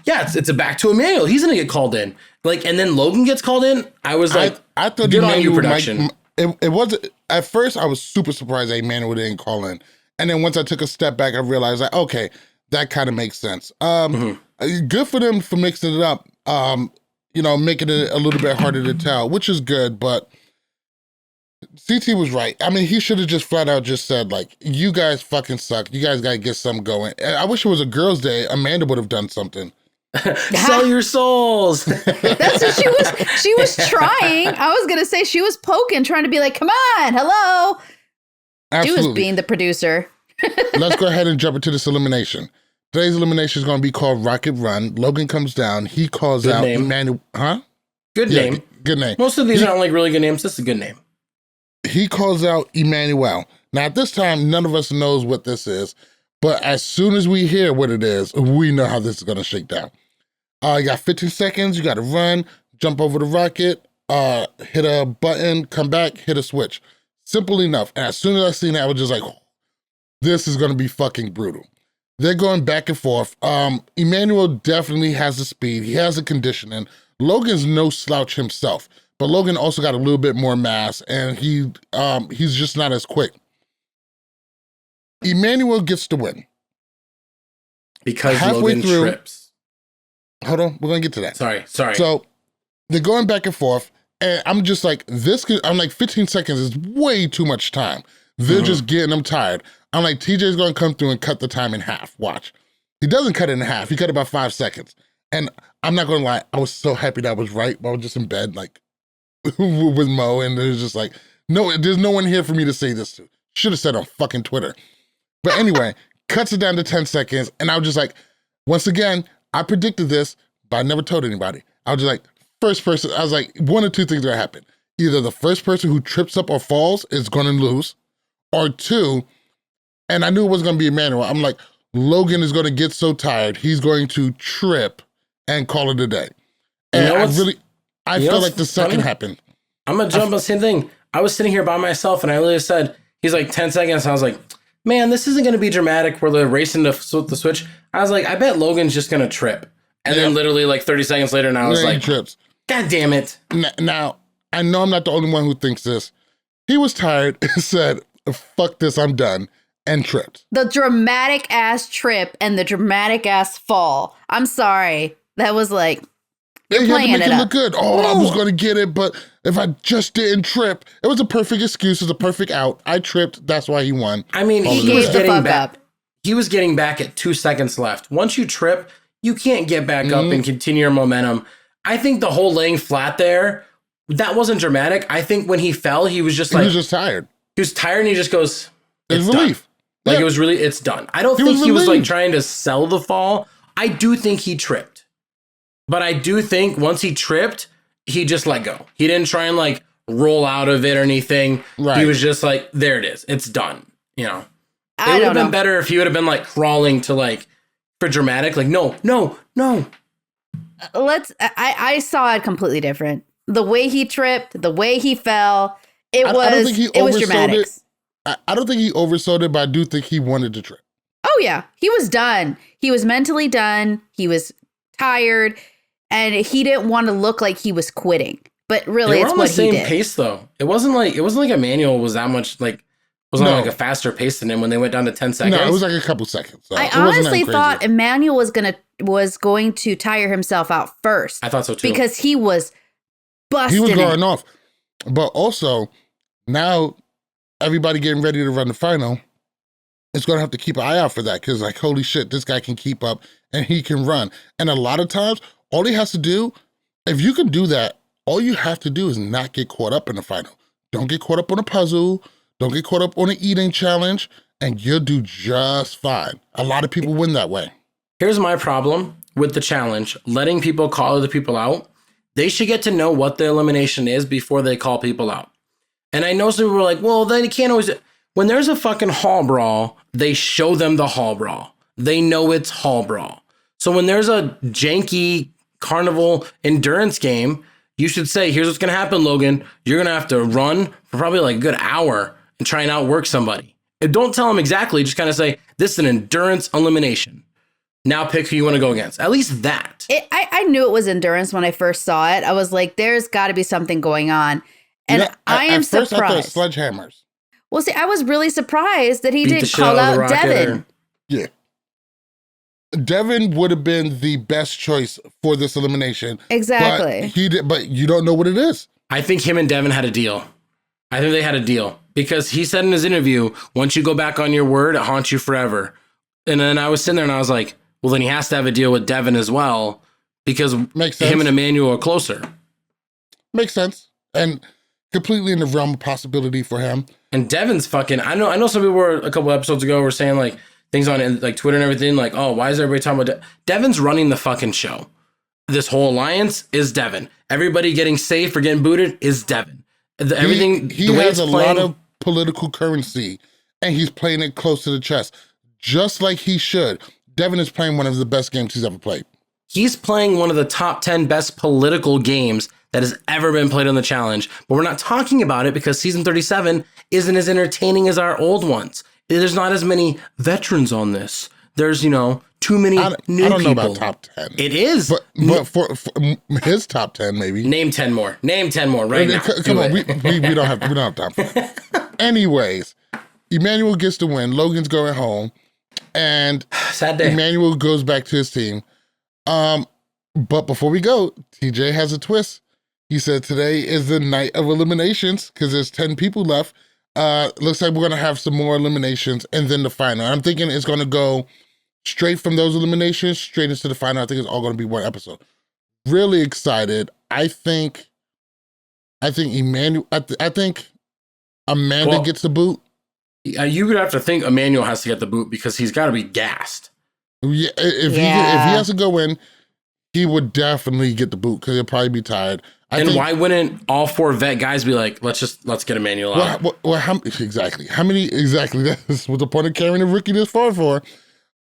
yeah, it's a back to Emmanuel. He's going to get called in. And then Logan gets called in. I was like, I thought good on you, production. It wasn't, at first I was super surprised that Emmanuel didn't call in. And then once I took a step back, I realized okay, that kind of makes sense. Good for them for mixing it up, making it a little bit harder to tell, which is good, but CT was right. I mean, he should have just flat out just said, you guys fucking suck. You guys got to get something going. I wish it was a girls' day. Amanda would have done something. Sell your souls. That's what she was trying. I was going to say she was poking, trying to be like, come on, hello. Absolutely. She was being the producer. Let's go ahead and jump into this elimination. Today's elimination is going to be called Rocket Run. Logan comes down. He calls out Emmanuel. Huh? Good name. Good name. Most of these aren't really good names. This is a good name. He calls out Emmanuel. Now, at this time, none of us knows what this is, but as soon as we hear what it is, we know how this is going to shake down. You got 15 seconds. You got to run, jump over the rocket, hit a button, come back, hit a switch. Simple enough. And as soon as I seen that, I was just like, this is going to be fucking brutal. They're going back and forth. Emmanuel definitely has the speed. He has the conditioning. Logan's no slouch himself, but Logan also got a little bit more mass, and he's just not as quick. Emmanuel gets the win. Because Logan trips. Hold on, we're going to get to that. Sorry. So they're going back and forth, and I'm just like, 15 seconds is way too much time. They're just getting them tired. I'm like, TJ's going to come through and cut the time in half. Watch. He doesn't cut it in half. He cut about 5 seconds. And I'm not going to lie, I was so happy that I was right, but I was just in bed, with Mo, and there's just no, there's no one here for me to say this to. Should have said on fucking Twitter. But anyway, cuts it down to 10 seconds, and I was just like, once again, I predicted this, but I never told anybody. I was just like, first person, I was like, one or two things are gonna happen. Either the first person who trips up or falls is gonna lose, or two, and I knew it was gonna be Emmanuel. I'm like, Logan is gonna get so tired, he's going to trip and call it a day. And I felt like the second happened. I'm gonna jump on the same thing. I was sitting here by myself, and I literally said, he's like 10 seconds. I was like, man, this isn't gonna be dramatic where they're racing to flip the switch. I was like, I bet Logan's just gonna trip. And then literally 30 seconds later, and I was like, trips. God damn it. Now, I know I'm not the only one who thinks this. He was tired and said, fuck this, I'm done, and tripped. The dramatic ass trip and the dramatic ass fall. I'm sorry. That was like, you're playing it look good. Oh, I was going to get it, but if I just didn't trip, it was a perfect excuse. It was a perfect out. I tripped. That's why he won. I mean, he was getting back. He was getting back at 2 seconds left. Once you trip, you can't get back up and continue your momentum. I think the whole laying flat there, that wasn't dramatic. I think when he fell, he was just he was just tired. He was tired, and he just goes, it's relief. Done. It was really, it's done. I don't think he was trying to sell the fall. I do think he tripped. But I do think once he tripped, he just let go. He didn't try and roll out of it or anything. Right. He was just like, there it is. It's done. It would have been better if he would have been crawling to for dramatic. No. I saw it completely different. The way he tripped, the way he fell, It was dramatics. I don't think he oversold it, but I do think he wanted the trip. Oh, yeah. He was done. He was mentally done. He was tired. And he didn't want to look like he was quitting. But really, it's what he did. They were on the same pace, though. It wasn't like Emmanuel was that much, like, was on like a faster pace than him when they went down to 10 seconds. No, it was like a couple seconds. So I honestly thought Emmanuel was going to tire himself out first. I thought so, too. Because he was busting. He was going off. But also, now everybody getting ready to run the final is going to have to keep an eye out for that because, like, holy shit, this guy can keep up and he can run. And a lot of times, all he has to do, if you can do that, all you have to do is not get caught up in the final. Don't get caught up on a puzzle. Don't get caught up on an eating challenge, and you'll do just fine. A lot of people win that way. Here's my problem with the challenge, letting people call other people out. They should get to know what the elimination is before they call people out. And I know some people are like, well, then you can't always... When there's a fucking hall brawl, they show them the hall brawl. They know it's hall brawl. So when there's a janky carnival endurance game, you should say, here's what's going to happen, Logan. You're going to have to run for probably like a good hour and try and outwork somebody. And don't tell them exactly. Just kind of say, this is an endurance elimination. Now pick who you want to go against. At least that. I knew it was endurance when I first saw it. I was like, there's got to be something going on. And I am surprised. I thought sledgehammers. Well, see, I was really surprised that he didn't call out Devin. Yeah. Devin would have been the best choice for this elimination. Exactly. But you don't know what it is. I think him and Devin had a deal. I think they had a deal because he said in his interview, once you go back on your word, it haunts you forever. And then I was sitting there and I was like, well, then he has to have a deal with Devin as well because him and Emmanuel are closer. Makes sense. And completely in the realm of possibility for him. And Devin's fucking, I know some people were a couple episodes ago were saying like things on like Twitter and everything, like, oh, why is everybody talking about Devin's running the fucking show. This whole alliance is Devin. Everybody getting safe or getting booted is Devin. Everything he has a lot of political currency and he's playing it close to the chest, just like he should. Devin is playing one of the best games he's ever played. He's playing one of the top 10 best political games that has ever been played on the challenge, but we're not talking about it because season 37 isn't as entertaining as our old ones. There's not as many veterans on this. There's, too many new people. I don't know about top 10. It is. But for his top 10, maybe. Name 10 more right now. Come on, we don't have time for that. Anyways, Emmanuel gets the win. Logan's going home. And sad day. Emmanuel goes back to his team. But before we go, TJ has a twist. He said today is the night of eliminations because there's 10 people left. Looks like we're going to have some more eliminations and then the final. I'm thinking it's going to go straight from those eliminations straight into the final. I think it's all going to be one episode. Really excited. I think Emmanuel, I think Amanda gets the boot. You would have to think Emmanuel has to get the boot because he's got to be gassed. Yeah, if he has to go in, he would definitely get the boot because he'll probably be tired. Why wouldn't all 4 vet guys be like, let's get Emmanuel out? How many exactly? That's what the point of carrying a rookie this far for.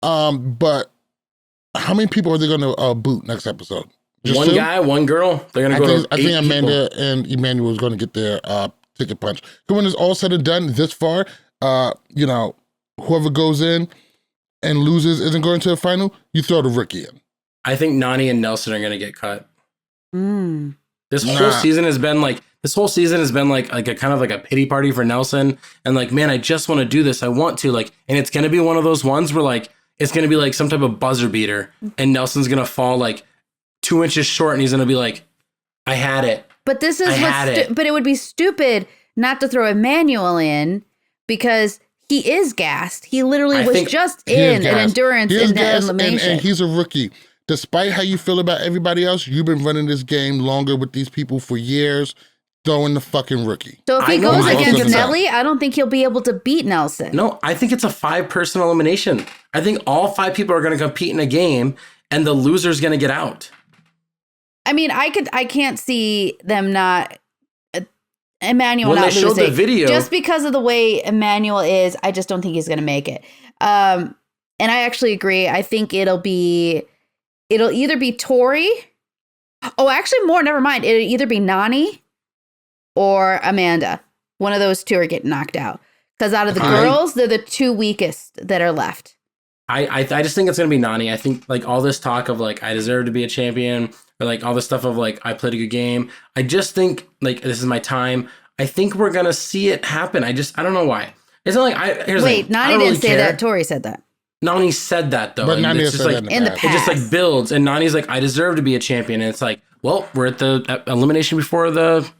But how many people are they going to boot next episode? Just one 2? Guy, one girl. They're going to go. I think Amanda and Emmanuel is going to get their ticket punch. Because when it's all said and done this far, whoever goes in and loses isn't going to the final. You throw the rookie in. I think Nani and Nelson are going to get cut. This whole season has been like a kind of like a pity party for Nelson. And like, man, I just want to do this. I want to and it's going to be one of those ones where like, it's going to be like some type of buzzer beater and Nelson's going to fall like 2 inches short and he's going to be like, I had it. But this is but it would be stupid not to throw Emmanuel in because he is gassed. He literally was just in an endurance in that elimination. And he's a rookie. Despite how you feel about everybody else, you've been running this game longer with these people for years, throwing the fucking rookie. So if he goes against Nelly, I don't think he'll be able to beat Nelson. No, I think it's a 5-person elimination. I think all 5 people are going to compete in a game and the loser's going to get out. I mean, I can't see them not... Emmanuel when not they showed losing. The video, just because of the way Emmanuel is, I just don't think he's going to make it. And I actually agree. I think it'll either be Tori. Oh, actually more, never mind. It'll either be Nani or Amanda. one of those two are getting knocked out. Because out of the girls, they're the two weakest that are left. I just think it's going to be Nani. I think like all this talk of like, I deserve to be a champion, or like all this stuff of like, I played a good game. I just think like, this is my time. I think we're going to see it happen. I don't know why. It's not like Wait, Nani didn't say that. Tori said that. Nani said that though. But Nani it's just like in the past. It just like builds, and Nani's like, I deserve to be a champion. And it's like, well, we're at the elimination before the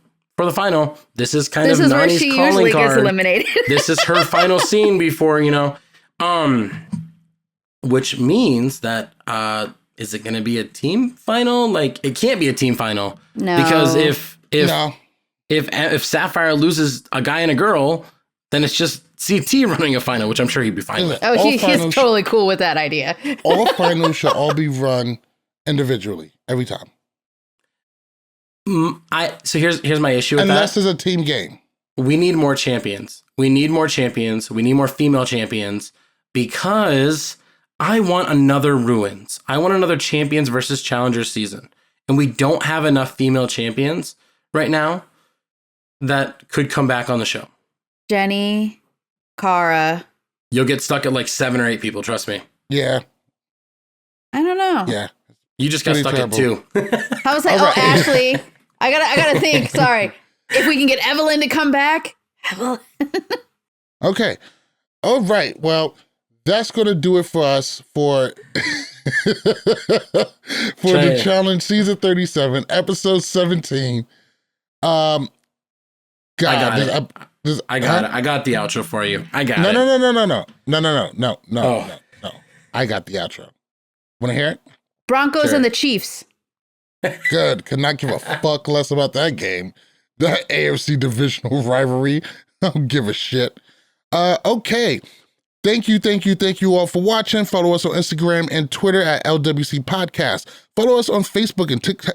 final. This is Nani's where she calling usually card. gets eliminated. This is her final scene before, which means that is it going to be a team final? Like, it can't be a team final. No. Because if Sapphire loses a guy and a girl, then it's just CT running a final, which I'm sure he'd be fine with. Oh, he's totally cool with that idea. All finals should all be run individually every time. So here's my issue with Unless that. it's a team game. We need more champions. We need more champions. We need more female champions, because I want another Ruins. I want another Champions versus Challengers season. And we don't have enough female champions right now that could come back on the show. Jenny, Cara. You'll get stuck at like 7 or 8 people, trust me. Yeah. I don't know. Yeah. You just got stuck at 2. I was like, right. Ashley. I gotta think. Sorry. If we can get Evelyn to come back. Okay. All right. Well, that's going to do it for us for the challenge season 37, episode 17. I got it. I got the outro for you. I got it. No. I got the outro. Want to hear it? Broncos and the Chiefs. Good. Could not give a fuck less about that game. That AFC divisional rivalry. I don't give a shit. Okay. Thank you all for watching. Follow us on Instagram and Twitter at LWC Podcast. Follow us on Facebook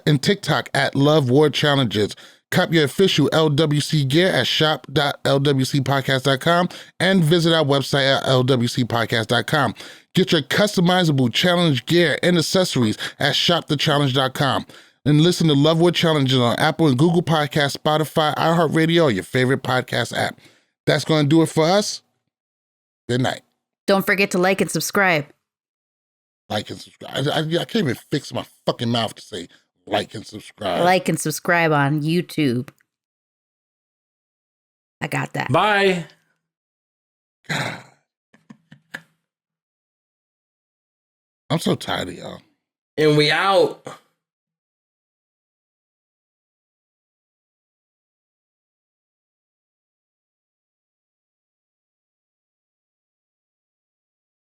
and TikTok at Love War Challenges. Cop your official LWC gear at shop.lwcpodcast.com and visit our website at lwcpodcast.com. Get your customizable challenge gear and accessories at shopthechallenge.com. And listen to Love War Challenges on Apple and Google Podcasts, Spotify, iHeartRadio, or your favorite podcast app. That's going to do it for us. Good night. Don't forget to like and subscribe. Like and subscribe. I can't even fix my fucking mouth to say like and subscribe. Like and subscribe on YouTube. I got that. Bye. God. I'm so tired of y'all. And we out.